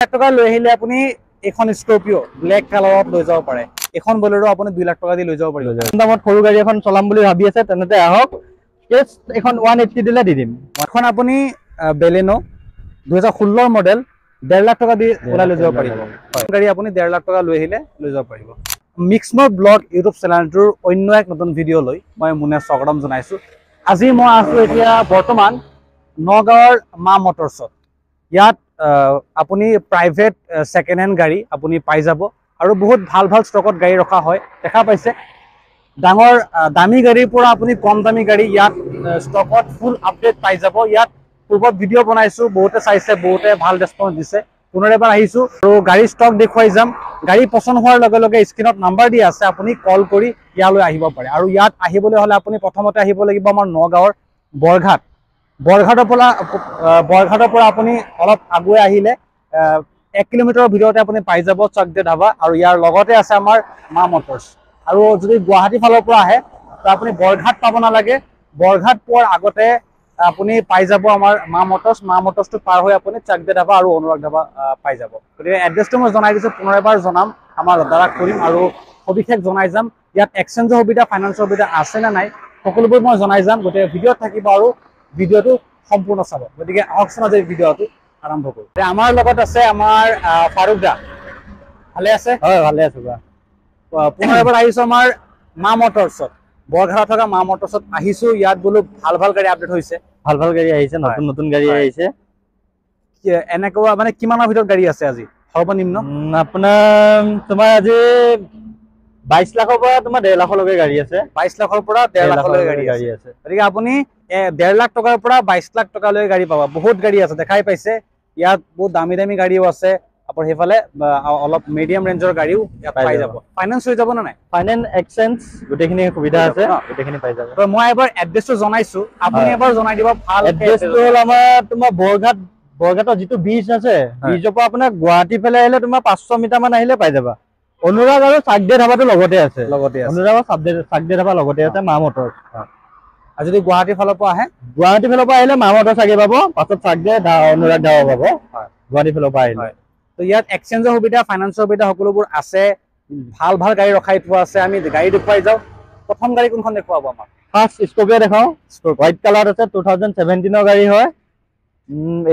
লাখ টকা লৈ আহিলে আপুনি এখন স্কৰপিঅ ব্লেক কালাৰত লৈ যাব পাৰে। এখন বলেৰো আপুনি 2 লাখ টকা দি লৈ যাব পাৰিব। দামত সৰু গাড়ী এখন চলাম বুলি ভাবি আছে তেনেতে আহক, কেছ এখন 180 দিলে দি দিম। এখন আপুনি বেলেনো 2016 মডেল 1.5 লাখ টকা দি ওলাই লৈ যাব পাৰিব। গাড়ী আপুনি 1.5 লাখ টকা লৈ আহিলে লৈ যাব পাৰিব। মিক্সমড ব্লগ ইউটিউব চেনেলটোৰ অন্য এক নতুন ভিডিঅ' লৈ মই মুনে স্বাগতম জনাইছোঁ। আজি মই আছোঁ এতিয়া বৰ্তমান নগাঁৱৰ মা মটৰ্ছত। ইয়াত আপুনি প্ৰাইভেট ছেকেণ্ড হেণ্ড গাড়ী আপুনি পাই যাব আৰু বহুত ভাল ভাল ষ্টকত গাড়ী ৰখা হয়। দেখা পাইছে ডাঙৰ দামী গাড়ীৰ পৰা আপুনি কম দামী গাড়ী ইয়াত ষ্টকত ফুল আপডেট পাই যাব। ইয়াত পূৰ্বত ভিডিঅ' বনাইছোঁ, বহুতে চাইছে, বহুতে ভাল ৰেছপন্স দিছে। পুনৰ এবাৰ আহিছোঁ আৰু গাড়ীৰ ষ্টক দেখুৱাই যাম। গাড়ী পচন্দ হোৱাৰ লগে লগে স্ক্ৰীণত নাম্বাৰ দিয়া আছে, আপুনি কল কৰি ইয়ালৈ আহিব পাৰে। আৰু ইয়াত আহিবলৈ হ'লে আপুনি প্ৰথমতে আহিব লাগিব আমাৰ নগাঁৱৰ বৰঘাট। বৰঘাটৰ পৰা আপুনি অলপ আগুৱাই আহিলে 1 কিলোমিটাৰৰ ভিতৰতে আপুনি পাই যাব চকদে ধাবা। আৰু ইয়াৰ লগতে আছে আমাৰ মা মটৰ্ছ। আৰু যদি গুৱাহাটী ফালৰ পৰা আহে তো আপুনি বৰঘাট পাব নালাগে, বৰঘাট পোৱাৰ আগতে আপুনি পাই যাব আমাৰ মা মটৰ্ছ। মা মটৰ্ছটো পাৰ হৈ আপুনি চকদে ধাবা আৰু অনুৰাগ ধাবা পাই যাব। গতিকে এড্ৰেছটো মই জনাই দিছোঁ, পুনৰ এবাৰ জনাম, আমাৰ দ্বাৰা কৰিম আৰু সবিশেষ জনাই যাম। ইয়াত এক্সচেঞ্জৰ সুবিধা, ফাইনেন্সৰ সুবিধা আছে নে নাই সকলোবোৰ মই জনাই যাম। গতিকে ভিডিঅ'ত থাকিব আৰু ভিডিঅ'টো সম্পূৰ্ণ চাব। গতিকে আহকচোন আজি ভিডিঅ'টো আৰম্ভ কৰোঁ। আমাৰ লগত আছে আমাৰ ফাৰুক দা। ভালে আছে? হয়, ভালে আছো। পুনৰ এবাৰ আহিছোঁ আমাৰ মা মটৰ্ছত, বৰঘাটত থকা মা মটৰ্ছত আহিছোঁ। ইয়াত বোলো ভাল ভাল গাড়ী আপডেট হৈছে, ভাল ভাল গাড়ী আহিছে, নতুন নতুন গাড়ী আহিছে। এনেকুৱা মানে কিমানৰ ভিতৰত গাড়ী আছে আজি সৰ্বনিম্ন? আপোনাৰ তোমাৰ আজি 22 লাখৰ পৰা তোমাৰ 1.5 লাখলৈকে গাড়ী আছে। 22 লাখৰ পৰা 1.5 লাখলৈকে গাড়ী আছে। গতিকে আপুনি 1.5 লাখ টকাৰ পৰা 22 লাখ টকালৈকে গাড়ী পাব। বহুত গাড়ী আছে, দেখাই পাইছে। ইয়াত বহুত দামী দামী গাড়ীও আছে। আপোনাৰ সেইফালে অলপ মিডিয়াম ৰেঞ্জৰ গাড়ীও ইয়াত পাই যাব। ফাইনেন্স হৈ যাব নে নাই? ফাইনেন্স, এক্সচেঞ্জ গোটেইখিনি সুবিধা আছে, গোটেইখিনি পাই যাব। মই এবাৰ এড্ৰেছটো জনাইছোঁ, আপুনি এবাৰ জনাই দিব। ভাল এড্ৰেছটো হ'ল আমাৰ তোমাৰ বৰঘাটৰ যিটো ব্ৰিজ আছে, ব্ৰিজৰ পৰা আপোনাৰ গুৱাহাটী ফালে আহিলে তোমাৰ 500 মিটাৰ মান আহিলে পাই যাবা। অনুৰাগ আৰু চাকদে ধাবাটো লগতে আছে। অনুৰাগ আৰু চাকদে ধাবা লগতে আছে, মা মটৰ্ছ। আৰু যদি গুৱাহাটীৰ ফালৰ পৰা আহে, গুৱাহাটী ফালৰ পৰা আহিলে মা মটৰ্ছ আগে পাব, পাছত চাকদে অনুৰাগ ধাবা পাব গুৱাহাটী ফালৰ পৰা আহিলে। তো ইয়াত এক্সচেঞ্জৰ সুবিধা, ফাইনেন্সৰ সুবিধা সকলোবোৰ আছে। ভাল ভাল গাড়ী ৰখাই থোৱা আছে। আমি গাড়ী দেখুৱাই যাওঁ। প্ৰথম গাড়ী কোনখন দেখুৱাব আমাক? ফাৰ্ষ্ট স্কৰপিঅ দেখাওঁ। হোৱাইট কালাৰত আছে, 2017ৰ গাড়ী হয়।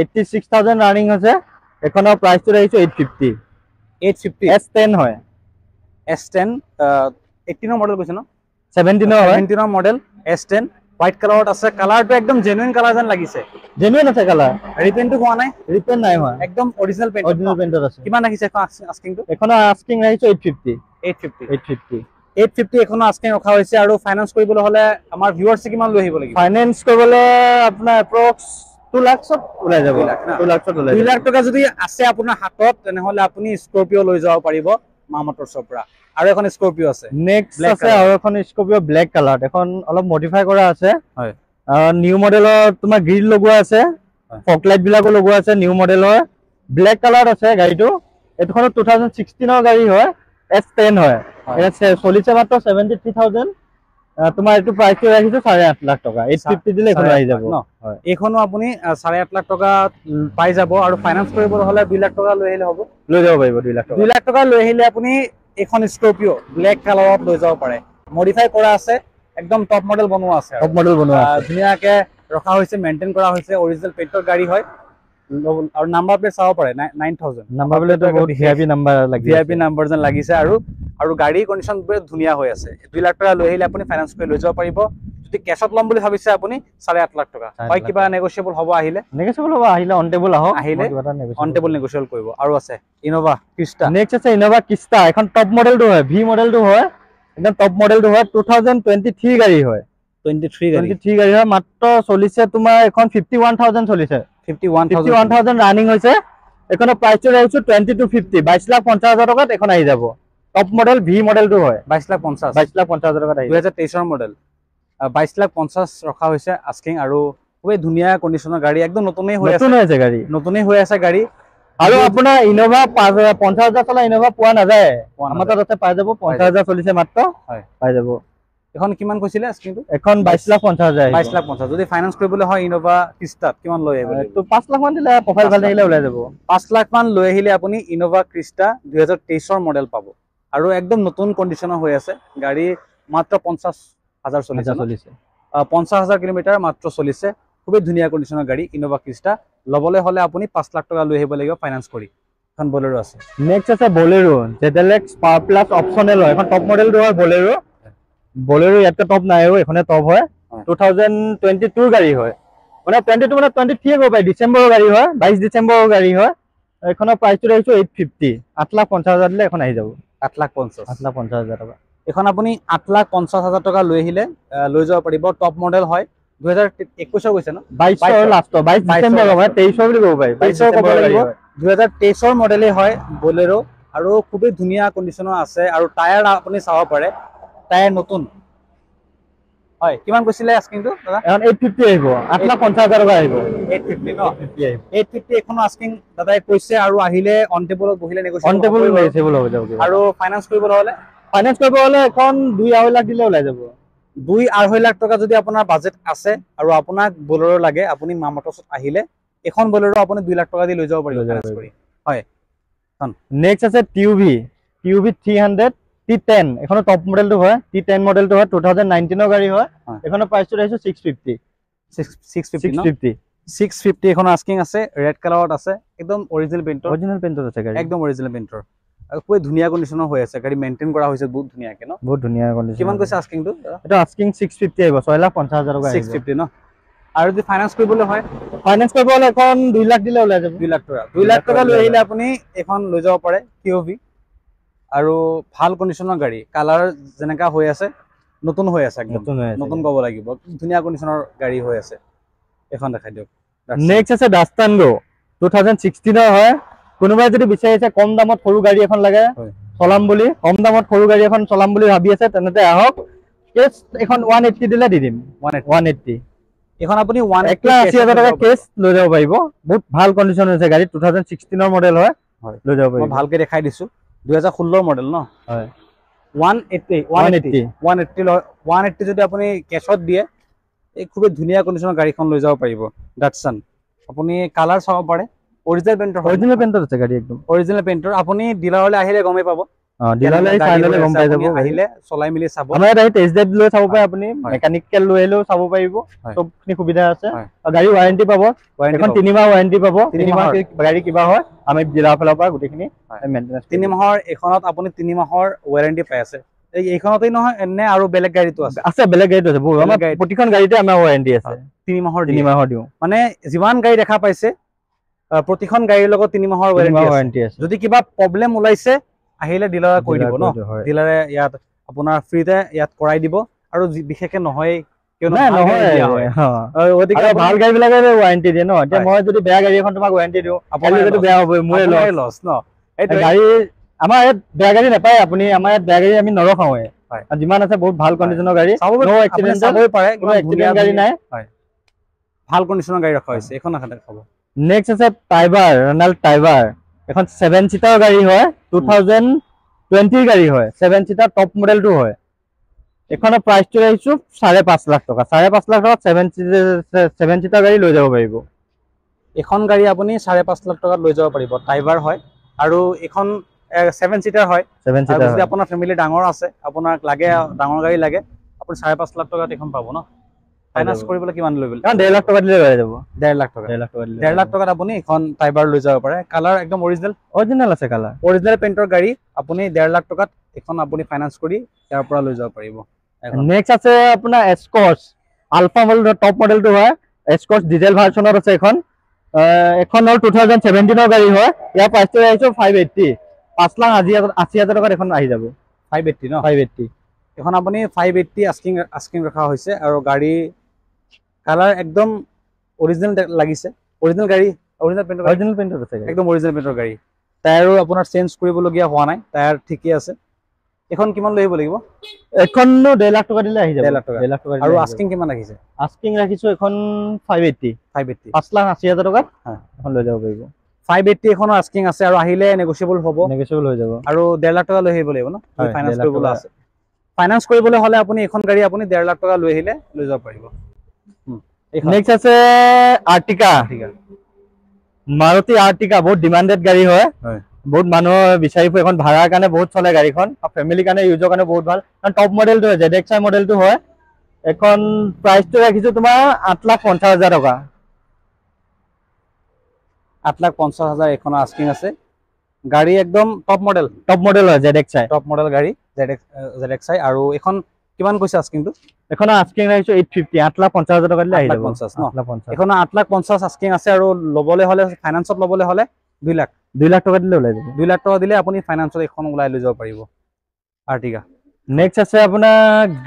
86,000 ৰানিং হৈছে। এখনৰ প্ৰাইচটো আহিছে 850। 850 S10 হয়। S10 18ৰ মডেল কৈছে ন? 17ৰ মডেল S10 হোৱাইট কালাৰত আছে। কালাৰটো একদম জেনুইন কালাৰ যেন লাগিছে। জেনুইন আছে কালাৰ। ৰিপেইণ্টটো হোৱা নাই? ৰিপেইণ্ট নাই হোৱা, একদম অৰিজিনেল পেইণ্ট। অৰিজিনেল পেইণ্টত আছে। কিমান ৰাখিছে এখন আস্কিংটো? এখনৰ আস্কিং ৰাখিছে 850। 850 এখনৰ আস্কিং ৰখা হৈছে। আৰু ফাইনেন্স কৰিবলৈ হ'লে আমাৰ ভিউৱাৰ্ছে কিমান লৈ আহিব লাগিব? ফাইনেন্স কৰিবলৈ আপোনাৰ এপ্ৰক্স 2 লাখত ওলাই যাব। 2 লাখ টকা যদি আছে আপোনাৰ হাতত, তেনেহ'লে আপুনি স্কৰপিঅ লৈ যাব পাৰিব মা মটৰ্ছৰ পৰা। আৰু এখন স্কৰপিঅ আছে, নেক্সট আছে আৰু এখন স্কৰপিঅ ব্লেক কালাৰ। এখন অলপ মডিফাই কৰা আছে। হয়, নিউ মডেলৰ তোমাৰ গ্ৰিল লগোৱা আছে, ফগ লাইট বিলাকো লগোৱা আছে। নিউ মডেলৰ ব্লেক কালাৰত আছে গাড়ীটো। এইখন 2016ৰ গাড়ী হয়, S10 হয়। চলিছে মাত্ৰ 73,000। তোমাৰ এইটো প্ৰাইচটো ৰাখিছো 8.5 লাখ টকা। 850 দিলে এইখন আহি যাব। এইখনো আপুনি 8.5 লাখ টকা পাই যাব। আৰু ফাইনেন্স কৰিবলৈ হ'লে 2 লাখ টকা লৈ আহিলে হ'ব, লৈ যাব পাৰিব। 2 লাখ টকা। 2 লাখ টকা লৈ আহিলে আপুনি এখন স্কৰপিঅ ব্লেক কালাৰত লৈ যাব পাৰে। মডিফাই কৰা আছে, একদম টপ মডেল বনোৱা আছে। টপ মডেল বনোৱা আছে, ধুনীয়াকে ৰখা হৈছে, মেইনটেইন কৰা হৈছে। অৰিজিনেল পেইণ্টৰ গাড়ী হয়। আৰু নাম্বাৰ প্লেট চাব পাৰে, 9000 নাম্বাৰ প্লেটটো বহুত ভিআইপি নাম্বাৰ লাগিছে, ভিআইপি নাম্বাৰ যেন লাগিছে। আৰু গাড়ীৰ কণ্ডিশ্যন বহুত ধুনীয়া হৈ আছে। 2 লাখ টকা লৈ আহিলে আপুনি ফাইনেন্স কৰি লৈ যাব পাৰিব। যদি কেছত ল'ম বুলি ভাবিছে আপুনি 8.5 লাখ টকা হয়, কিবা নেগোচিয়েবল হ'ব। আহিলে নেগোচিয়েবল হ'ব, আহিলে অন টেবল আহক, আহিলে অন টেবল নেগোচিয়েবল কৰিব। আৰু আছে ইনোভা ক্ৰিষ্টা। নেক্সট আছে ইনোভা ক্ৰিষ্টা। এখন টপ মডেলটো হয়, ভি মডেলটো হয়, একদম টপ মডেলটো হয়। 2023 গাড়ী হয়। 23 গাড়ী হয়। মাত্ৰ চলিছে তোমাৰ এখন 51,000 চলিছে। 51,000 ৰানিং হৈছে। এখনৰ প্ৰাইচটো ৰাখিছো 2250, 22,50,000 টকাত এখন আহি যাব। টপ মডেল ভি মডেলটো হয়। 22,50,000 টকাত আহি 2023ৰ মডেল 22,50,000 ৰখা হৈছে আস্কিং। আৰু খুবেই ধুনীয়া কণ্ডিশ্যনৰ গাড়ী, একদম নতুনেই হৈ আছে গাড়ী। আৰু আপোনাৰ ইনোভা 50,000 চলা ইনোভা পোৱা নাযায়। আমাৰ তাত আছে, পাই যাব। 50,000 চলিছে মাত্ৰ, পাই যাব। এখন কিমান কৈছিলে আস্কিংটো এখন 22,50,000 22,50,000 যদি ফাইনান্স কৰিবলৈ হয় ইনোভা ক্ৰিষ্টাত কিমান লৈ আহিব তো 5 লাখ মান দিলে প্ৰফাইল ভাল থাকিলে ওলাই যাব 5 লাখ মান লৈ আহিলে আপুনি ইনোভা ক্ৰিষ্টা 2023 ৰ মডেল পাব আৰু একদম নতুন কন্ডিশনৰ হৈ আছে গাড়ী মাত্ৰ 50,000 চলিছে 50,000 কিলোমিটাৰ মাত্ৰ চলিছে খুবই ধুনীয়া কন্ডিশনৰ গাড়ী ইনোভা ক্ৰিষ্টা লবলৈ হলে আপুনি 5 লাখ টকা লৈ আহিব লাগিব ফাইনান্স কৰি এখন বলেৰো আছে নেক্সট আছে Bolero ZLX power plus optional হয় এখন টপ মডেলটো হয় বলেৰো ইয়াতে টপ নাই এখনে টপ হয় 2022 গাড়ী হয় মানে 22 মানে 23 গৈ পাই ডিসেম্বৰৰ গাড়ী হয় 22 ডিসেম্বৰৰ গাড়ী হয় এখনৰ প্ৰাইসটো ৰাখিছো 850 8,50,000 দিলে এখন আহি যাব 8,50,000 টকা এখন আপুনি 8,50,000 টকা লৈ আহিলে লৈ যাব পাৰিব টপ মডেল হয় 2021 গৈছে ন 22 লাষ্ট 22 ডিসেম্বৰ হয় 23 বুলি ক'ব পাৰি 23 ক'ব লাগিব 2023 ৰ মডেলে হয় বলেৰো আৰু খুবই ধুনীয়া কন্ডিশনৰ আছে আৰু টায়াৰ আপুনি চাব পাৰে টায়াৰ নতুন হয় কিমান কৈছিলে আস্কিংটো দাদা এখন 850 আহিব 8,50,000 টকা আহিব 850 ন 850 এখন আস্কিং দাদাই কৈছে আৰু আহিলে অন টেবলত বহিলে নেগোচিয়েবল হৈ যাব আৰু ফাইনান্স কৰিবলৈ হলে এখন 2.5 লাখ দিলে ওলাই যাব 2.5 লাখ টকা যদি আপোনাৰ বাজেট আছে আৰু আপোনাক বলেৰো লাগে আপুনি মামতছত আহিলে এখন বলেৰো আপুনি 2 লাখ টকা দি লৈ যাব পাৰিব ফাইনান্স কৰি হয় নেক্সট আছে TUV 300 T10 এখন টপ মডেলটো হয় T10 মডেলটো হয় 2019 ৰ গাড়ী হয় এখনৰ প্ৰাইসটো ৰাখিছো 650 এখন আস্কিং আছে ৰেড কালাৰত আছে একদম অৰিজিনাল পেইন্টৰ আছে গাড়ী একদম অৰিজিনাল পেইন্টৰ আৰু খুব ধুনীয়া কন্ডিশনৰ হৈ আছে গাড়ী মেইনটেইন কৰা হৈছে বহুত ধুনীয়াকে ন বহুত ধুনীয়া কন্ডিশন কিমান কৈছে আস্কিংটো এটা আস্কিং 650 আহিব 6,50,000 টকা 650 ন আৰু যদি ফাইনান্স কৰিবলৈ হয় ফাইনান্স কৰিব হলে এখন 2 লাখ দিলে ওলাই যাব 2 লাখ টকা লৈ আহিলে আপুনি এখন লৈ যাব পাৰে TUV আৰু ভাল কন্ডিশনৰ গাড়ী কালাৰ যেনেকা হৈ আছে নতুন হৈ আছে একদম নতুন ক'ব লাগিব ধুনীয়া কন্ডিশনৰ গাড়ী হৈ আছে এখন দেখাই দিয়ক নেক্সট আছে ডাস্টান গো 2016 ৰ হয় কোনোবাই যদি বিচাৰিছে কম দামত সৰু গাড়ী এখন লাগে চলাম বুলি কম দামত সৰু গাড়ী এখন চলাম বুলি ভাবি আছে তেনেতে আহক কেছ এখন 180 দিলে দি দিম 180 এখন আপুনি 1,80,000 টকা কেছ লৈ যাব পাৰিব বহুত ভাল কন্ডিশন আছে গাড়ী 2016 ৰ মডেল হয় লৈ যাব পাৰিব ভালকে দেখাই দিছো 2016 মডেল ন হয় 180 যদি আপুনি কেছত দিয়ে এই খুব ধুনীয়া কন্ডিশনৰ গাড়ীখন লৈ যাব পাৰিব ডাটসন আপুনি কালাৰ চাব পাৰে অৰিজিনাল পেইন্টৰ আছে গাড়ী একদম অৰিজিনাল পেইন্টৰ আপুনি ডিলাৰলৈ আহিলে গমে পাব ডিলাৰলৈ ফাইনালি গম পাই যাব আহিলে চলাই মিলি চাব আমাৰ আহি টেষ্ট ড্ৰাইভ লৈ চাব পাৰে আপুনি মেকানিকেল লৈ আহিলেও চাব পাৰিব সবখিনি সুবিধা আছে গাড়ী ওয়াৰেন্টি পাব এখন 3 মাহ ওয়াৰেন্টি পাব 3 মাহ গাড়ী কিবা হয় আমি ডিলাৰ ফালৰ পৰা গুটেখিনি মেইনটেনেন্স 3 মাহৰ এখনত আপুনি 3 মাহৰ ওয়াৰেন্টি পাই আছে এইখনতেই নহয় এনে আৰু বেলেগ গাড়ীটো আছে বেলেগ গাড়ীটো আছে আমাৰ প্ৰতিখন গাড়ীতে আমাৰ ওয়াৰেন্টি আছে 3 মাহৰ দিও মানে যিমান গাড়ী দেখা পাইছে প্ৰতিখন গাড়ীৰ লগত 3 মাহৰ ওয়াৰেন্টি আছে যদি কিবা প্ৰবলেম ওলাইছে আহিলে ডিলাৰে কৈ দিব ন ডিলাৰে ইয়াত আপোনাৰ ফ্ৰীতে ইয়াত কৰাই দিব আৰু বিশেষকে নহয় কিয় নহয় ভাল গাড়ী বিলাকে ওয়াৰেন্টি দিয়ে ন এতিয়া মই যদি বেয়া গাড়ী এখন তোমাক ওয়াৰেন্টি দিও আপুনি যদি বেয়া হ'ব মোৰে লছ ন এই গাড়ী আমাৰ ইয়াত বেয়া গাড়ী নাপায় আপুনি আমাৰ ইয়াত বেয়া গাড়ী আমি নৰখাওয়ে যিমান আছে বহুত ভাল কন্ডিশনৰ গাড়ী নো এক্সিডেন্ট চাবই পাৰে কোনো ধুনীয়া গাড়ী নাই ভাল কন্ডিশনৰ গাড়ী ৰখা হৈছে এখন আখাতে খাব নেক্সট আছে ৰেনাল্ট টাইবাৰ এখন 7 সিটাৰ গাড়ী হয় 2020 গাড়ী হয় 7 সিটাৰ টপ মডেলটো হয় এখনৰ প্ৰাইসটো ৰাখিছো 5.5 লাখ টকা 5.5 লাখ টকা 7 সিটাৰ গাড়ী লৈ যাব পাৰিব এখন গাড়ী আপুনি 5.5 লাখ টকাত লৈ যাব পাৰিব টাইবাৰ হয় আৰু এখন 7 সিটাৰ হয় যদি আপোনাৰ ফ্যামিলি ডাঙৰ আছে আপোনাক লাগে ডাঙৰ গাড়ী লাগে আপুনি 5.5 লাখ টকাত এখন পাব ন ফাইনান্স কৰিবলৈ কিমান লৈ 1.5 লাখ টকা দিলে হৈ যাব 1.5 লাখ টকা 1.5 লাখ টকাত আপুনি এখন টাইবাৰ লৈ যাব পাৰে কালাৰ একদম অৰিজিনাল আছে কালাৰ অৰিজিনাল পেইন্টৰ গাড়ী আপুনি 1.5 লাখ টকাত এখন আপুনি ফাইনান্স কৰি ইয়াৰ পৰা লৈ যাব পাৰিব নেক্সট আছে আপোনাৰ এসকৰ্স আলফা মডেলৰ টপ মডেলটো হয় এসকৰ্স ডিজেল ভাৰ্চনত আছে এখন এখনৰ 2017 ৰ গাড়ী হয় ইয়াৰ প্ৰাইসটো আহিছে 580 5,80,000 টকাত এখন আহি যাব 580 ন 580 এখন আপুনি 580 আস্কিং ৰখা হৈছে আৰু গাড়ী কালাৰ একদম অৰিজিনাল লাগিছে অৰিজিনাল গাড়ী অৰিজিনাল পেইন্টৰ আছে একদম অৰিজিনাল পেইন্টৰ গাড়ী টায়াৰো আপোনাৰ চেঞ্জ কৰিবলগীয়া হোৱা নাই টায়াৰ ঠিকই আছে এখন কিমান লৈ আহিব লাগিব এখন 1.5 লাখ টকা দিলে আহি যাব 1.5 লাখ টকা আৰু আস্কিং কিমান ৰাখিছে আস্কিং ৰাখিছো এখন 580 5,80,000 টকাত এখন লৈ যাব পাৰিব 580 এখনৰ আস্কিং আছে আৰু আহিলে নেগোচিয়েবল হ'ব হৈ যাব আৰু 1.5 লাখ টকা লৈ আহিব লাগিব ন ফাইনান্স কৰিবলৈ আছে ফাইনান্স কৰিবলৈ হলে আপুনি এখন গাড়ী আপুনি 1.5 লাখ টকা লৈ আহিলে লৈ যাব পাৰিব। নেক্সট আছে আৰ্টিকা। মাৰুতি আৰ্টিকা বহুত ডিমান্ডেড গাড়ী হয়, বহুত মানুহ বিচাৰি ফুৰে, এখন ভাড়াৰ কাৰণে বহুত চলে গাড়ীখন, ফেমিলিৰ কাৰণে ইউজৰ কাৰণে বহুত ভাল, কাৰণ টপ মডেলটো হয়, ZXi মডেলটো হয়। এখন প্ৰাইচটো ৰাখিছো তোমাৰ 8,50,000 টকা। 8,50,000 এখনৰ আস্কিং আছে। গাড়ী একদম টপ মডেল হয়, ZXi টপ মডেল গাড়ী ZXi। আৰু এখন কিমান কৈছে আস্কিংটো? এখন আস্কিং ৰাখিছো 850, 8,50,000 টকা দিলে আহি যাব। 8,50,000 এখন 8,50,000 আস্কিং আছে। আৰু ল'বলৈ হলে ফাইনান্সত ল'বলৈ হলে 2 লাখ টকা দিলে ওলাই যাব। 2 লাখ টকা দিলে আপুনি ফাইনান্সত এখন ওলাই লৈ যাব পাৰিব আৰ্টিকা। নেক্সট আছে আপোনাৰ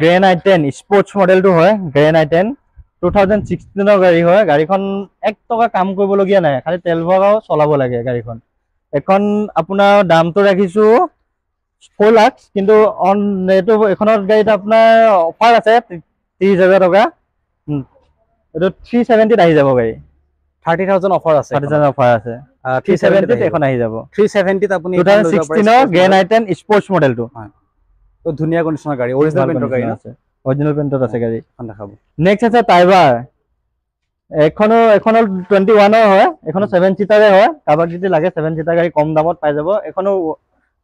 গ্ৰেণ্ড i10 স্পৰ্টছ মডেলটো হয়। গ্ৰেণ্ড i10 2016 গাড়ী হয়। গাড়ীখন 1 টকা কাম কৰিবলগীয়া নাই, খালি তেল ভৰাও চলাব লাগে গাড়ীখন। এখন আপোনাৰ দামটো ৰাখিছো 4 লাখ, কিন্তু অন এইটো এখনৰ গাড়ীত আপোনাৰ অফাৰ আছে 30,000 টকা। এইটো 370 আহি যাব গাড়ী। 30,000 অফাৰ আছে, 30,000 অফাৰ আছে। 370 এখন আহি যাব। 370 আপুনি 2016 গ্ৰেণ্ড i10 স্পৰ্টছ মডেলটো। তো ধুনীয়া কণ্ডিচনৰ গাড়ী, অৰিজিনাল পেইণ্টৰ গাড়ী আছে, অৰিজিনাল পেইণ্টত আছে গাড়ী। এখন দেখাব। নেক্সট আছে টাইবাৰ। এখনৰ 21 হয়, এখনো 7 সিটাৰে হয়। কাৰোবাক যদি লাগে 7 সিটাৰ গাড়ী কম দামত পাই যাব। এখনো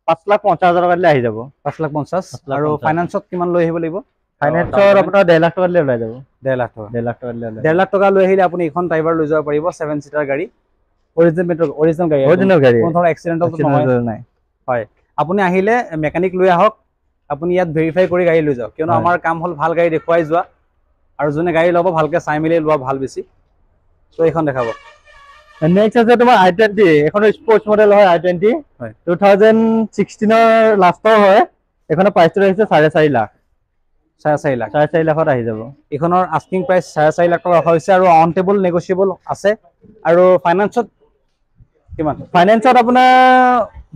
5,50,000 টকা দিলে আহি যাব। 5,50,000। আৰু ফাইনান্সত কিমান লৈ আহিব লাগিব? ফাইনান্সৰ আপোনাৰ 1.5 লাখ টকা দিলে ওলাই যাব। 1.5 লাখ টকা। 1.5 লাখ টকা দিলে 1.5 লাখ টকা লৈ আহিলে আপুনি এখন টাইবাৰ লৈ যাব পাৰিব, 7 সিটাৰ গাড়ী, অৰিজিনাল গাড়ী, কোনো ধৰণৰ এক্সিডেণ্টল নাই। হয়, আপুনি আহিলে মেকানিক লৈ আহক, আপুনি ইয়াত ভেৰিফাই কৰি গাড়ী লৈ যাওক, কিয়নো আমাৰ কাম হ'ল ভাল গাড়ী দেখুৱাই যোৱা, আৰু যোনে গাড়ী ল'ব ভালকে চাই মেলি লোৱা ভাল বেছি। তো এইখন দেখাব। নেক্সট আছে তোমাৰ i20। এখন স্পৰ্টছ মডেল হয় i20, 2016 লাষ্টৰ হয়। এখনৰ প্ৰাইচটো ৰাখিছে 4.5 লাখ। 4.5 লাখত আহি যাব। এখনৰ আস্কিং প্ৰাইচ 4.5 লাখ টকা ৰখা হৈছে, আৰু অন টেবল নেগোচিয়েবল আছে। আৰু ফাইনান্সত কিমান? ফাইনান্সত আপোনাৰ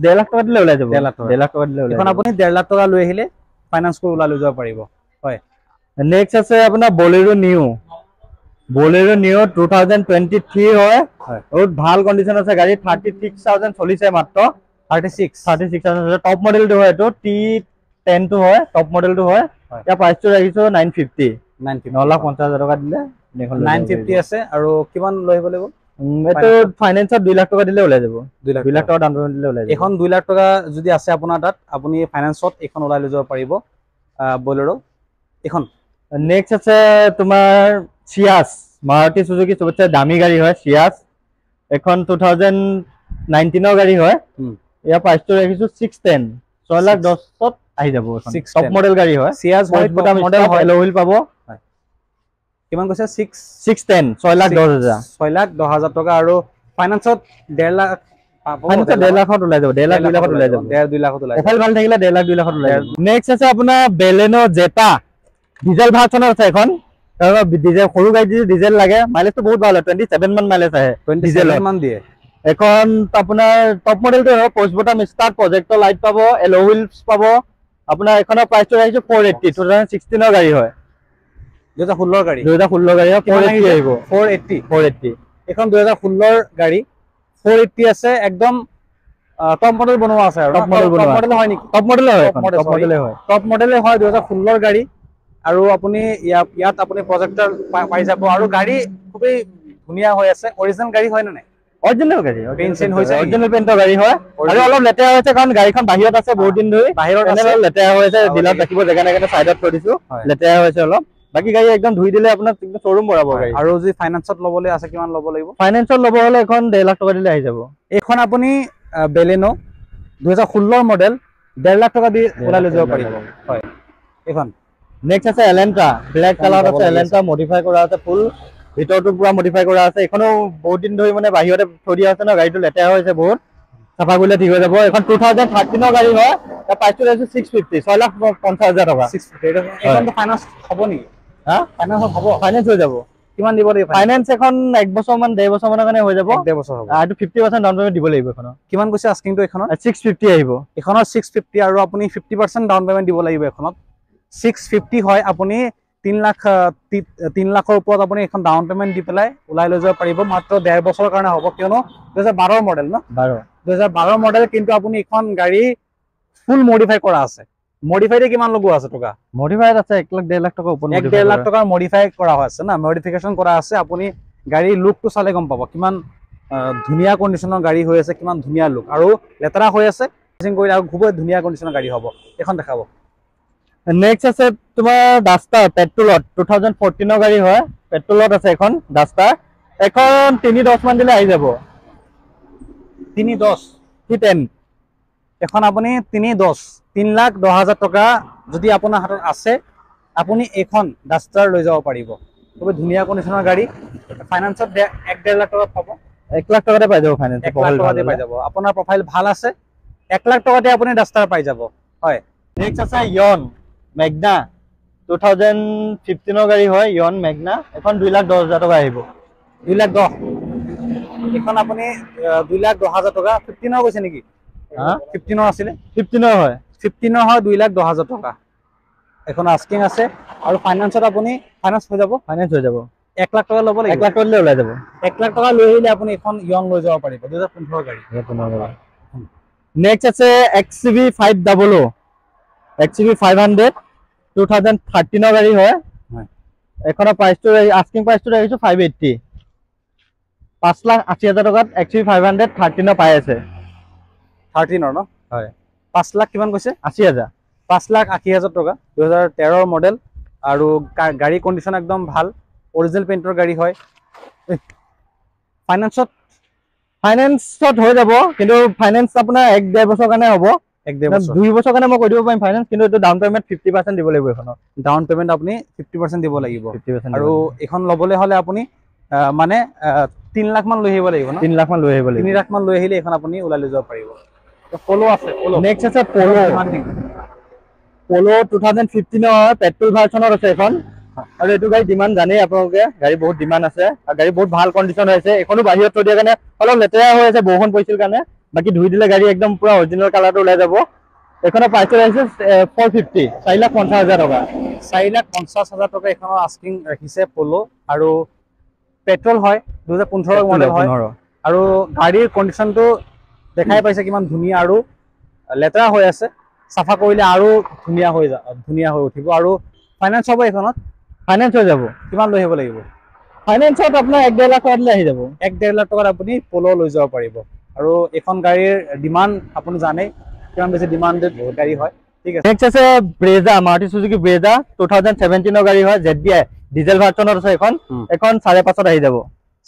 1.5 লাখ টকা দিলে ওলাই যাব। 1.5 লাখ টকা দিলে এখন আপুনি 1.5 লাখ টকা লৈ আহিলে ফাইনান্স কৰি ওলাই লৈ যাব পাৰিব। হয়। নেক্সট আছে আপোনাৰ বলেৰো নিউ। 2023 হয়, বহুত ভাল কণ্ডিশ্যন আছে গাড়ী। 36,000 চলিছে মাত্ৰ। 36,000 টপ মডেলটো হয়, এইটো T10 টো হয়, টপ মডেলটো হয়। ইয়াৰ প্ৰাইচটো ৰাখিছো 950। 9,50,000 টকা দিলে 950 আছে। আৰু কিমান লৈ আহিব লাগিব? এইটো ফাইনান্সত 2 লাখ টকা দিলে ওলাই যাব। 2 লাখ টকা ডাউন পেমেণ্ট দিলে ওলাই যাব। এখন 2 লাখ টকা যদি আছে আপোনাৰ তাত, আপুনি ফাইনান্সত এখন ওলাই লৈ যাব পাৰিব বলেৰো এখন। নেক্সট আছে তোমাৰ চিয়াছ। মাৰুতি সুজুকি চবতছে দামী গাড়ী হয় চিয়াছ। এখন 2019 গাড়ী হয়। ইয়াৰ প্ৰাইচটো ৰাখিছো 610, 6,10,000 আহি যাব। টপ মডেল গাড়ী হয়, চিয়াছ হয়, টপ মডেল হয়, এল হুইল পাব। কিমান কৈছে? 610, 6,10,000। 6,10,000 টকা। আৰু ফাইনান্সত 1.5 লাখ পাব। 1.5 লাখত ওলাই যাব। 1.5 লাখ 2 লাখত ওলাই যাব। 1.5-2 লাখত ওলাই যাব। অফাৰ ভাল থাকিলে 1.5 লাখ 2 লাখত ওলাই যাব। নেক্সট আছে আপোনাৰ বেলেনো জেটা। ডিজেল ভাৰ্চনৰ আছে এখন। ডিজেল সৰু গাড়ী যদি ডিজেল লাগে, মাইলেজটো বহুত ভাল হয়, 27 মান মাইলেজ আহে। 27 মান দিয়ে। এখন আপোনাৰ টপ মডেলটো হয়, পুশ বটম ষ্টাৰ্ট, প্ৰজেক্টৰ লাইট পাব, এল হুইলছ পাব। আপোনাৰ এখনৰ প্ৰাইচটো ৰাখিছো 480, 2016 গাড়ী হয়। 2016 গাড়ী। 2016 গাড়ী হয়, 480 আহিব। 480 এখন 2016 গাড়ী, 480 আছে। একদম টপ মডেল বনোৱা আছে। আৰু টপ মডেল হয় নেকি? টপ মডেলে হয়, টপ মডেলে হয়, 2016 গাড়ী। আৰু আপুনি ইয়াত আপুনি প্ৰজেক্টৰ পাই যাব। আৰু গাড়ী খুবেই ধুনীয়া হৈ আছে। অৰিজিনেল গাড়ী হয় নে নাই? অৰিজিনেল গাড়ী, পেইণ্ট হৈছে, অৰিজিনেল পেইণ্টৰ গাড়ী হয়। আৰু অলপ লেতেৰা হৈছে কাৰণ গাড়ীখন বাহিৰত আছে বহুত দিন ধৰি, বাহিৰত আছে, লেতেৰা হৈ আছে। ডিলাৰত ৰাখিব জেগা নাই কাৰণে সাইডত থৈ দিছো, লেতেৰা হৈছে অলপ। বাকি গাড়ী একদম ধুই দিলে আপোনাৰ শ্বৰুম বৰাবৰ গাড়ী। আৰু যদি ফাইনান্সত ল'বলৈ আছে কিমান ল'ব লাগিব? ফাইনান্সত ল'ব হলে এখন 1.5 লাখ টকা দিলে আহি যাব। এইখন আপুনি বেলেনো 2016 মডেল 1.5 লাখ টকা দি ওলাই লৈ যাব পাৰিব। হয়, এইখন। নেক্সট আছে এলেণ্ট্ৰা। ব্লেক কালাৰ আছে এলেণ্ট্ৰা, মডিফাই কৰা আছে ফুল, ভিতৰটো পুৰা মডিফাই কৰা আছে। এখনো বহুত দিন ধৰি মানে বাহিৰতে থৈ দিয়া আছে ন, গাড়ীটো লেতেৰা হৈছে বহুত, চাফা কৰিলে ঠিক হৈ যাব। এখন 2013 গাড়ী হয়, তাৰ প্ৰাইচটো ৰাখিছো 650, 6,50,000 টকা। 650 এইখনটো ফাইনান্স হ'ব নেকি? হা, ফাইনান্স হ'ব? ফাইনান্স হৈ যাব। কিমান দিব লাগিব? ফাইনান্স এখন 1 বছৰ মান 1.5 বছৰ মানৰ কাৰণে হৈ যাব। 1.5 বছৰ হ'ব। আৰু 50% ডাউন পেমেণ্ট দিব লাগিব এখনৰ। কিমান কৈছে আস্কিংটো এখনৰ? 650 আহিব। এখনৰ 650 আৰু আপুনি 50% ডাউন পেমেণ্ট দিব লাগিব এখনত। 650 হয়, আপুনি 3 লাখৰ ওপৰত আপুনি এখন ডাউন পেমেণ্ট দি পেলাই ওলাই লৈ যাব পাৰিব। মাত্ৰ 1.5 বছৰৰ কাৰণে হ'ব, কিয়নো 2012 মডেল ন? 2012 মডেল, কিন্তু আপুনি এখন গাড়ী ফুল মডিফাই কৰা আছে। মডিফাইড কিমান লগোৱা আছে টকা মডিফাইড আছে 1 লাখ 1.5 লাখ টকা ওপৰ 1.5 লাখ টকাৰ মডিফাই কৰা আছে না মডিফিকেশন কৰা আছে আপুনি গাড়ী লুকটো চালে গম পাব কিমান ধুনিয়া কন্ডিশনৰ গাড়ী হৈ আছে কিমান ধুনিয়া লুক আৰু লেতেৰা হৈ আছে চেঞ্জিং কৰি আৰু খুব ধুনিয়া কন্ডিশনৰ গাড়ী হ'ব এখন দেখাব নেক্সট আছে তোমাৰ ডাস্টাৰ পেট্ৰলত 2014 গাড়ী হয় পেট্ৰলত আছে এখন ডাস্টাৰ এখন 310 মান দিলে আহি যাব 310 310 এখন আপুনি 3,10,000 টকা যদি আপোনাৰ হাতত আছে আপুনি এখন ডাস্টাৰ লৈ যাব পাৰিব খুব ধুনিয়া কন্ডিশনৰ গাড়ী ফাইনান্সত 1.5 লাখ টকা পাব 1 লাখ টকাতে পাই যাব ফাইনান্স 1 লাখ টকাতে পাই যাব আপোনাৰ প্ৰফাইল ভাল আছে 1 লাখ টকাতে আপুনি ডাস্টাৰ পাই যাব হয় নেক্সট আছে ইয়ন মেগনা 2015 গাড়ী হয় ইয়ন মেগনা এখন 2,10,000 টকা আহিব 2,10,000 এখন আপুনি 2,10,000 টকা 15 কৈছে নেকি হা 15 আছিল 15 হয় 15 হয় 2,10,000 টকা এখন আস্কিং আছে আৰু ফাইনান্সত আপুনি ফাইনান্স হৈ যাব 1 লাখ টকা ল'ব লাগিব 1 লাখ টকা লৈ ওলাই যাব 1 লাখ টকা লৈ আহিলে আপুনি এখন ইয়ন লৈ যাব পাৰিব 2015 গাড়ী নেক্সট আছে XCV 500 XCV 500 2013 গাড়ী হয় এখনৰ প্ৰাইসটো আস্কিং প্ৰাইসটো ৰাখিছো 580 5,80,000 টকাত XCV 500 13 পাই আছে 13 ন হয় 5 লাখ কিমান কৈছে 80,000 5,80,000 টকা 2013 মডেল আৰু গাড়ী কন্ডিশন একদম ভাল অৰিজিনাল পেইন্টৰ গাড়ী হয় ফাইনান্সত হৈ যাব কিন্তু ফাইনান্স আপোনাৰ 1.5 বছৰ কাৰণে হ'ব 2 বছৰ কাৰণে মই কৈ দিব পাৰিম ফাইনান্স কিন্তু এটো ডাউন পেমেন্ট 50% দিব লাগিব এখন ডাউন পেমেন্ট আপুনি 50% দিব লাগিব আৰু এখন লবলৈ হলে আপুনি মানে 3 লাখ মান লৈ আহিব লাগিব ন 3 লাখ মান লৈ আহিব লাগিব 3 লাখ মান লৈ আহিলে এখন আপুনি উলাই লৈ যাব পাৰিব তো পলো আছে পলো নেক্সট আছে পলো 2015 হয় পেট্ৰল ভাৰ্চনত আছে এখন আৰু এটো গাড়ী ডিমান্ড জানে আপোনালোকে গাড়ী বহুত ডিমান্ড আছে আৰু গাড়ী বহুত ভাল কন্ডিশন হৈছে এখনো বাহিৰত থৈ দিয়া কাৰণে অলপ লেতেৰা হৈ আছে বৰষুণ পৰিছিল কাৰণে বাকি ধুই দিলে গাড়ী একদম পুৰা অৰিজিনাল কালাৰটো ওলাই যাব এখনৰ প্ৰাইস আছে 450 4,50,000 টকা 4,50,000 টকা এখনৰ আস্কিং ৰাখিছে পলো আৰু পেট্ৰল হয় 2015 মডেল হয় আৰু গাড়ীৰ কন্ডিশনটো দেখাই পাইছে কিমান ধুনিয়া আৰু লেতেৰা হৈ আছে সাফা কৰিলে আৰু ধুনিয়া হৈ উঠিব আৰু ফাইনান্স হ'ব এখনত ফাইনান্স হৈ যাব কিমান লৈ আহিব লাগিব ফাইনান্সত আপোনাৰ 1.5 লাখ টকা দিলে আহি যাব 1.5 লাখ টকাত আপুনি পলো লৈ যাব পাৰিব আৰু এখন গাড়ীৰ ডিমান্ড আপুনি জানে কিমান বেছি ডিমান্ডেড গাড়ী হয় ঠিক আছে নেক্সট আছে ব্ৰেজা মাৰুতি সুজুকি ব্ৰেজা 2017 গাড়ী হয় ZDI ডিজেল ভাৰ্চনত আছে এখন 5.5 আহি যাব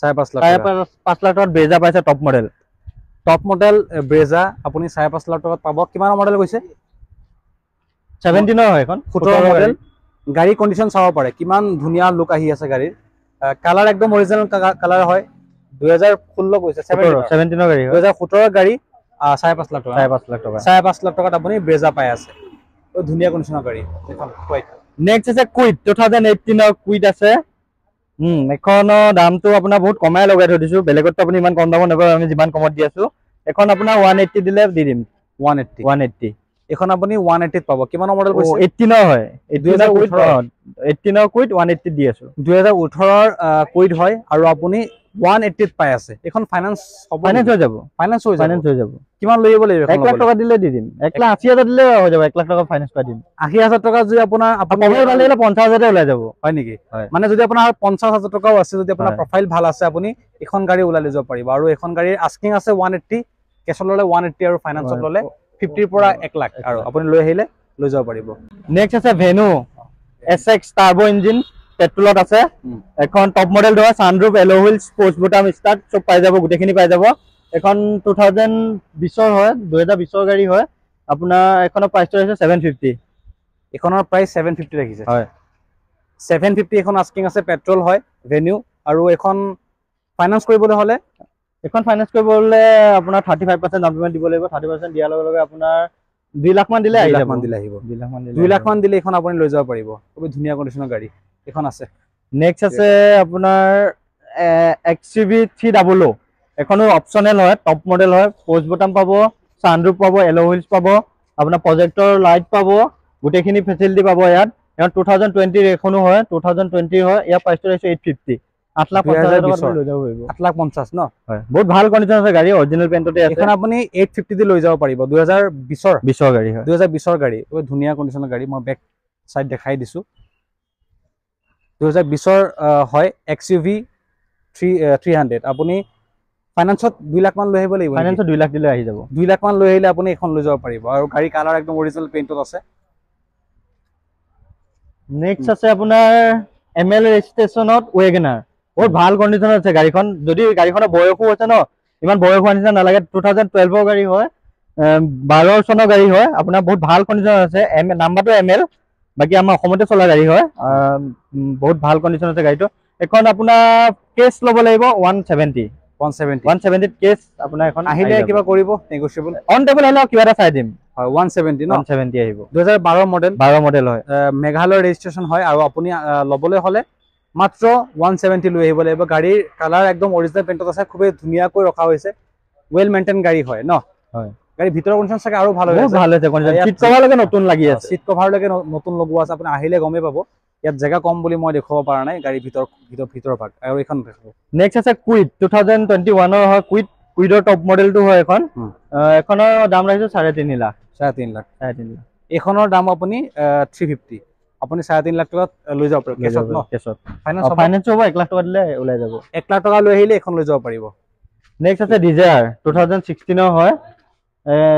5.5 লাখ টকাত ব্ৰেজা পাইছে টপ মডেল ব্ৰেজা আপুনি 5.5 লাখ টকাত পাব কিমান মডেল কৈছে 17 হয় এখন 17 মডেল গাড়ী কন্ডিশন চাব পাৰে কিমান ধুনিয়া লুক আহি আছে গাড়ীৰ কালাৰ একদম অৰিজিনাল কালাৰ হয় 2016 কৈছে 17 গাড়ী 2017 গাড়ী 5.5 লাখ টকা 5.5 লাখ টকাত আপুনি ব্ৰেজা পাই আছে তো ধুনিয়া কন্ডিশনৰ গাড়ী এখন কোৱাই নেক্সট আছে কুইট 2018 কুইট আছে এখনৰ দামটো আপোনাৰ বহুত কমাই লগাই থৈ দিছো বেলেগতো আপুনি ইমান কম দামত নাপাব আমি যিমান কমত দি আছো এখন আপোনাৰ 180 দিলে দি দিম 180 এখন আপুনি 180 পাব কিমান মডেল কৈছে 18 হয় 18 কুইট 180 দি আছো 2018 কুইট হয় আৰু আপুনি 180 পাই আছে এখন ফাইনান্স হৈ যাব কিমান লৈ আহিব লাগিব 1 লাখ টকা দিলে দি দিম 1,80,000 দিলে হৈ যাব 1 লাখ টকা ফাইনান্স পাই দিম 80,000 টকা যদি আপোনাৰ কমাই ভাল লাগিলে 50,000 ওলাই যাব হয় নেকি মানে যদি আপোনাৰ 50,000 টকাও আছে যদি আপোনাৰ প্ৰফাইল ভাল আছে আপুনি এখন গাড়ী ওলাই লৈ যাব পাৰিব আৰু এখন গাড়ীৰ আস্কিং আছে 180 কেছত ললে 180 আৰু ফাইনান্সত ললে 50 পৰা 1 লাখ আৰু আপুনি লৈ আহিলে লৈ যাব পাৰিব নেক্সট আছে ভেনু SX টাৰ্বো ইঞ্জিন পেট্ৰলত আছে এখন টপ মডেল হয় সানৰুফ এলো হুইল স্পোর্টস বটম স্টার্ট সব পাই যাব গুটেখিনি পাই যাব এখন 2020 হয় 2020 গাড়ী হয় আপোনাৰ এখনৰ প্ৰাইসটো আছে 750 এখনৰ প্ৰাইস 750 ৰাখিছে হয় 750 এখন আস্কিং আছে পেট্ৰল হয় ভেনিউ আৰু এখন ফাইনান্স কৰিবলৈ হলে আপোনাৰ 35% ডাউন পেমেন্ট দিব লাগিব 30% দিয়াৰ লগে লগে আপোনাৰ 2 লাখ মান দিলে আহিব 2 লাখ মান দিলে এখন আপুনি লৈ যাব পাৰিব খুব ধুনিয়া কন্ডিশনৰ গাড়ী এখন আছে নেক্সট আছে আপোনাৰ XCV 300 এখনো অপশনাল হয় টপ মডেল হয় পোস্ট বটম পাব সানৰুফ পাব এলো হুইলস পাব আপোনাৰ প্ৰজেক্টৰ লাইট পাব গুটেখিনি ফেসিলিটি পাব ইয়াত 2020 এখনো হয় 2020 হয় ইয়াৰ প্ৰাইসটো আছে 850 8,50,000 টকাত লৈ যাব পাৰিব 8,50,000 ন হয় বহুত ভাল কন্ডিশন আছে গাড়ী অৰিজিনাল পেইণ্টতে আছে এখন আপুনি 850 দি লৈ যাব পাৰিব 2020 ৰ গাড়ী হয় 2020 ৰ গাড়ী খুব ধুনীয়া কন্ডিশনৰ গাড়ী মই বেক সাইড দেখাই দিছো 2020 ৰ হয় XUV 300 আপুনি ফাইনান্সত 2 লাখ মান লৈ আহিব লাগিব ফাইনান্সত 2 লাখ দিলে আহি যাব 2 লাখ মান লৈ আহিলে আপুনি এখন লৈ যাব পাৰিব আৰু গাড়ী কালাৰ একদম অৰিজিনাল পেইণ্টত আছে নেক্সট আছে আপোনাৰ ML ৰেজিষ্ট্ৰেচনত ৱেগনাৰ বহুত ভাল কন্ডিশনত আছে গাড়ীখন যদি গাড়ীখনৰ বয়সো আছে ন ইমান বয়স হোৱা নিচিনা নালাগে 2012 ৰ গাড়ী হয় 12 চনৰ গাড়ী হয় আপোনাৰ বহুত ভাল কন্ডিশনত আছে নাম্বাৰটো ML বাকি আমাৰ অসমতে চলা গাড়ী হয় বহুত ভাল কন্ডিশনত আছে গাড়ীটো এখন আপোনাৰ কেছ ল'ব লাগিব 170 কেছ আপোনাৰ এখন আহিলে কিবা কৰিব নেগোশিয়েবল অন টেবল আহিলে কিবা এটা চাই দিম হয় 170 ন 170 আহিব 2012 মডেল হয় মেঘালয় ৰেজিষ্ট্ৰেচন হয় আৰু আপুনি লবলৈ হলে মাত্ৰ 170 লৈ আহিব লাগিব গাড়ীৰ কালাৰ একদম অৰিজিনাল পেইণ্টত আছে খুব ধুনীয়াকৈ ৰখা হৈছে ওয়েল মেইনটেইন গাড়ী হয় ন হয় গাড়ী ভিতৰৰ কন্ডিশন চাগে আৰু ভাল হৈ আছে ভাল হৈছে কন্ডিশন সিট কভাৰ লগে নতুন লাগি আছে সিট কভাৰ লগে নতুন লগোৱা আছে আপুনি আহিলে গমে পাব ইয়াত জায়গা কম বুলি মই দেখুৱাব পৰা নাই গাড়ী ভিতৰ ভাগ আৰু এখন নেক্সট আছে কুইড 2021 ৰ হয় কুইডৰ টপ মডেলটো হয় এখন এখনৰ দাম ৰাখিছো 3.5 লাখ 3.5 লাখ এখনৰ দাম আপুনি 350 আপুনি 3.5 লাখ টকাত লৈ যাব পাৰিব কেছত ফাইনান্স হ'ব 1 লাখ টকা দিলে ওলাই যাব 1 লাখ টকা লৈ আহিলে এখন লৈ যাব পাৰিব নেক্সট আছে ডিজায়াৰ 2016 ৰ হয়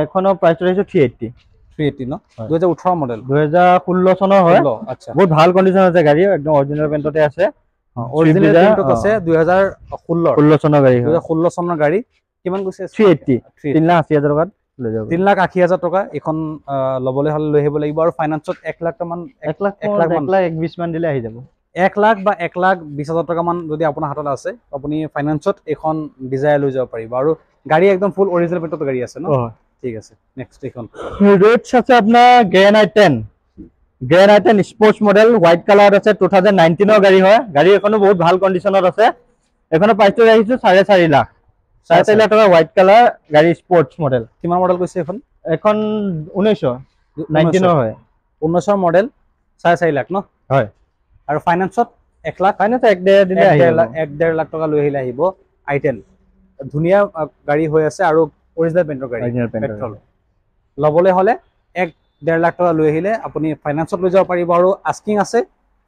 এখনৰ প্ৰাইস ৰাখিছো 380 ন 2018 মডেল 2016 চনৰ হয় আচ্ছা বহুত ভাল কন্ডিশন আছে গাড়ী একদম অৰিজিনাল পেইণ্টতে আছে অৰিজিনাল পেইণ্টত আছে 2016 চনৰ গাড়ী 2016 চনৰ গাড়ী কিমান কৈছে 380 3,80,000 টকাত লৈ যাব 3,80,000 টকা এখন লবলৈ হলে লৈ আহিব লাগিব আৰু ফাইনান্সত 1 লাখ মান 1 লাখ 20 মান দিলে আহি যাব 1 লাখ বা 1,20,000 টকা মান যদি আপোনাৰ হাতত আছে আপুনি ফাইনান্সত এখন ডিজায়াৰ লৈ যাব পাৰিব আৰু গাড়ী একদম ফুল অৰিজিনাল পেইণ্টত গাড়ী আছে ন ঠিক আছে নেক্সট এখন ৰেটছ আছে আপোনাৰ granite 10 sports model white colour আছে 2019 ৰ গাড়ী হয় গাড়ী এখনো বহুত ভাল কন্ডিশনত আছে এখনো প্ৰাইসটো ৰাখিছো 4.5 লাখ 4.5 লাখ টকা হোয়াইট কালাৰ গাড়ী স্পোৰ্টস মডেল কিমান মডেল কৈছে এখন 19 ৰ হয় 19 ৰ মডেল 4.5 লাখ ন হয় আৰু ফাইনান্সত 1 লাখ ফাইনান্স 1.5 দিলে আহিব 1.5 লাখ টকা লৈ আহিব আইটেল ধুনীয়া গাড়ী হৈ আছে আৰু অৰিজিনাল পেইণ্টৰ গাড়ী পেট্ৰল লবলৈ হলে 1.5 লাখ টকা লৈ আহিলে আপুনি ফাইনান্সত লৈ যাব পাৰিব আৰু আস্কিং আছে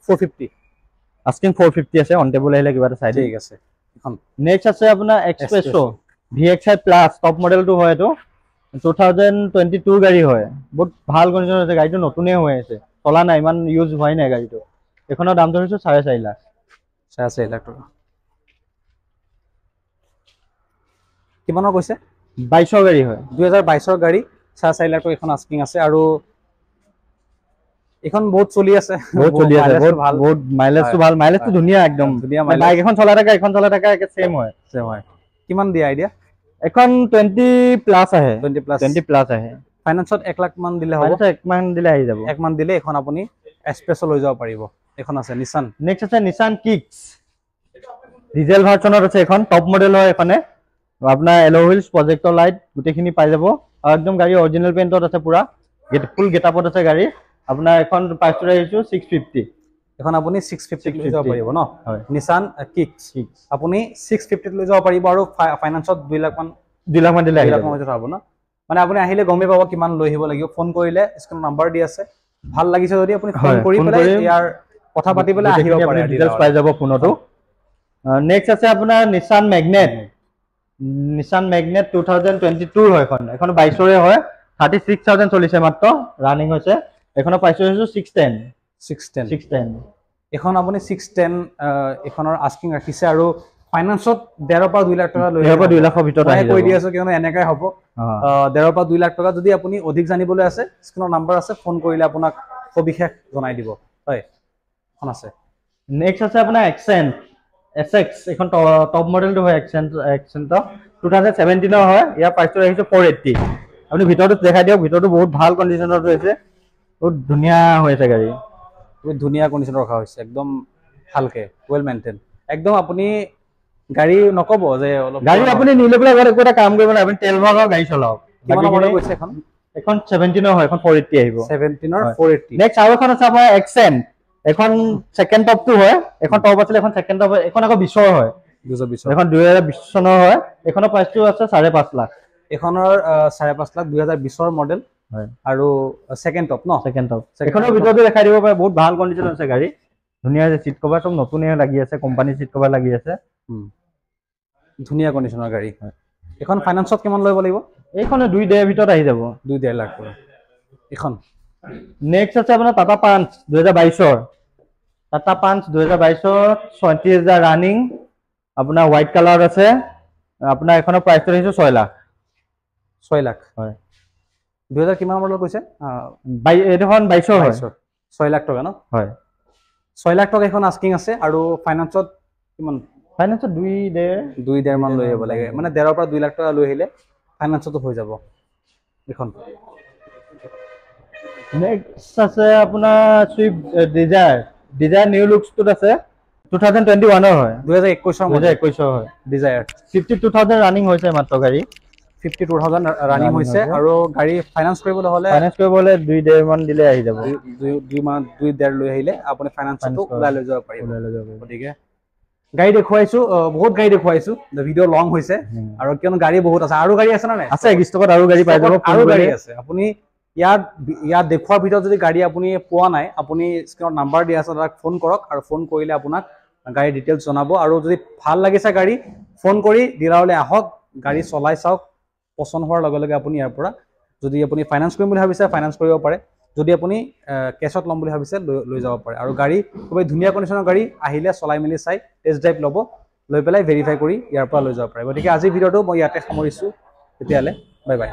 450 আছে অন টেবল আহিলে কিবা এটা চাই ঠিক আছে এখন নেক্সট আছে আপোনাৰ এক্সপ্ৰেছো VXI প্লাস টপ মডেলটো হয় এটো 2022 গাড়ী হয় বহুত ভাল কন্ডিশন আছে গাড়ীটো নতুনে হৈ আছে চলা নাই ইমান ইউজ হোৱাই নাই গাড়ীটো এখনৰ দাম ধৰিছো 4.5 লাখ 4.5 লাখ টকা কিমানৰ কৈছে 22 ৰ গাড়ী হয় 2022 ৰ গাড়ী 4.5 লাখ টকা এখন আস্কিং আছে আৰু এখন বহুত চলি আছে বহুত মাইলেজটো ভাল মাইলেজটো ধুনীয়া একদম বাইক এখন চলাই থাকা একে সেম হয় কিমান দিয়া আইডিয়া এখন 20 প্লাস আহে 20 প্লাস আহে ফাইনান্সত 1 লাখ মান দিলে হ'ব 1 মান দিলে আহি যাব 1 মান দিলে এখন আপুনি এক্সপ্ৰেছো লৈ যাব পাৰিব এখন আছে নিসান নেক্সট আছে নিসান কিক্স ডিজেল ভাৰ্চনত আছে এখন টপ মডেল হয় এখনে আপোনাৰ এলো হুইলস প্ৰজেক্টৰ লাইট গুটেখিনি পাই যাব আৰু একদম গাড়ী অৰিজিনাল পেইণ্টত আছে পুৰা ফুল গেটআপত আছে গাড়ী আপোনাৰ এখন প্ৰাইসটো ৰাখিছো 650 এখন আপুনি 650 লৈ যাব পাৰিব ন হয় নিসান কিক্স আপুনি 650 লৈ যাব পাৰিব আৰু ফাইনান্সত 2 লাখ মান দিলে আহি যাব ন মানে আপুনি আহিলে গমে পাব কিমান লৈ আহিব লাগিব ফোন কৰিলে স্ক্ৰিন নাম্বাৰ দি আছে ভাল লাগিছে যদি আপুনি ফোন কৰি পেলাই ইয়াৰ কথা পাতি পেলাই আহিব পাৰে ডিটেইলছ পাই যাব ফোনটো নেক্সট আছে আপোনাৰ নিসান মেগনেট 2022 হয় এখন 22 ৰে হয় 36000 চলিছে মাত্ৰ ৰানিং হৈছে এখনৰ প্ৰাইস হৈছে 610 এখন আপুনি 610 এখনৰ আস্কিং ৰাখিছে আৰু ফাইনান্সত 1.5 পৰা 2 লাখ টকা লৈ 2 লাখৰ ভিতৰত আহি কৈ দি আছো কিয়নো এনেকৈ হ'ব 1.5 পৰা 2 লাখ টকা যদি আপুনি অধিক জানিবলৈ আছে স্ক্ৰিনৰ নাম্বাৰ আছে ফোন কৰিলে আপোনাক সবিশেষ জনাই দিব হয় এখন আছে নেক্সট আছে আপোনাৰ SX এখন টপ মডেলটো হয় এক্সেন্ট 2017 ৰ হয় ইয়াৰ প্ৰাইসটো ৰাখিছো 480 আপুনি ভিতৰটো দেখাই দিয়ক ভিতৰটো বহুত ভাল কন্ডিশনত আছে বহুত ধুনীয়া হৈ আছে গাড়ী বহুত ধুনীয়া কন্ডিশনত ৰখা হৈছে একদম ভালকে ওয়েল মেইনটেইন একদম আপুনি গাড়ী নকব যে গাড়ী আপুনি নিলে পেলাই ঘৰত এটা কাম কৰিব না আপুনি তেল ভৰাও গাড়ী চলাওক কিমান মডেল কৈছে এখন 17 ৰ হয় এখন 480 আহিব 17 ৰ 480 নেক্সট আৰু এখন আছে আপোনাৰ এক্সেন্ট এখন সেকেন্ড টপটো হয়, এখন টপ আছিল, এখন সেকেন্ড টপ, এখন আকৌ 20ৰ হয়, 2020 এখন 2020 চনৰ হয়। এখনৰ প্ৰাইচটো আছে 5.5 লাখ। এখনৰ 5.5 লাখ 2020ৰ মডেল হয় আৰু সেকেন্ড টপ ন, সেকেন্ড টপ। এখনৰ ভিতৰতে দেখাই দিব পাৰে, বহুত ভাল কণ্ডিশ্যন আছে গাড়ী, ধুনীয়া যে সিট কভাৰ সব নতুনে লাগি আছে, কোম্পানী সিট কভাৰ লাগি আছে, ধুনীয়া কণ্ডিশ্যনৰ গাড়ী। এখন ফাইনান্সত কিমান লব লাগিব? এইখনে 2.5 ভিতৰত আহি যাব, 2.5 লাখ টকা এখন। নেক্সট আছে আপোনাৰ টাটা পাঞ্চ 2022ৰ, টাটা পাঞ্চ 2022ৰ 34,000 ৰানিং, আপোনাৰ হোৱাইট কালাৰ আছে, আপোনাৰ এখনৰ প্ৰাইচটো আহিছে 6 লাখ। 6 লাখ হয়। 2000 কিমান মডেল কৈছে? এইখন 22ৰ হয়। 6 লাখ টকা ন? হয়। 6 লাখ টকা এখন আস্কিং আছে আৰু ফাইনান্সত কিমান? ফাইনান্সত 2.5 মান লৈ যাব লাগে, মানে 1.5 পৰা 2 লাখ টকা লৈ আহিলে ফাইনান্সতো হৈ যাব এখন। নেক্সট আছে আপোনাৰ সুইফট ডিজায়াৰ নিউ লুকছটোত আছে, 2021ৰ হয়, 2021ৰ হয়। ডিজায়াৰ 52,000 ৰানিং হৈছে মাত্ৰ গাড়ী, 52,000 ৰানিং হৈছে। আৰু গাড়ী ফাইনান্স কৰিবলৈ হ'লে 2.5 মান দিলে আহি যাব, 2.5 লৈ আহিলে আপুনি ফাইনান্সতো ওলাই লৈ যাব পাৰিব। গতিকে গাড়ী দেখুৱাইছো, বহুত গাড়ী দেখুৱাইছো, ভিডিঅ' লং হৈছে আৰু কিয়নো গাড়ী বহুত আছে। আৰু গাড়ী আছে নে নাই? আছে, ষ্টকত আৰু গাড়ী পাই যাব, আৰু গাড়ী আছে। আপুনি ইয়াত দেখুৱাৰ ভিতৰত যদি গাড়ী আপুনি পোৱা নাই, আপুনি স্ক্ৰীনত নাম্বাৰ দিয়া আছে, তাক ফোন কৰক আৰু ফোন কৰিলে আপোনাক গাড়ীৰ ডিটেইলছ জনাব। আৰু যদি ভাল লাগিছে গাড়ী, ফোন কৰি ডিলাৰলৈ আহক, গাড়ী চলাই চাওক, পচন্দ হোৱাৰ লগে লগে আপুনি ইয়াৰ পৰা, যদি আপুনি ফাইনান্স কৰিম বুলি ভাবিছে ফাইনান্স কৰিব পাৰে, যদি আপুনি কেছত ল'ম বুলি ভাবিছে লৈ যাব পাৰে। আৰু গাড়ী খুবেই ধুনীয়া কণ্ডিশ্যনৰ গাড়ী, আহিলে চলাই মেলি চাই টেষ্ট ড্ৰাইভ ল'ব, লৈ পেলাই ভেৰিফাই কৰি ইয়াৰ পৰা লৈ যাব পাৰে। গতিকে আজিৰ ভিডিঅ'টো মই ইয়াতে সামৰিছোঁ, তেতিয়াহ'লে বাই বাই।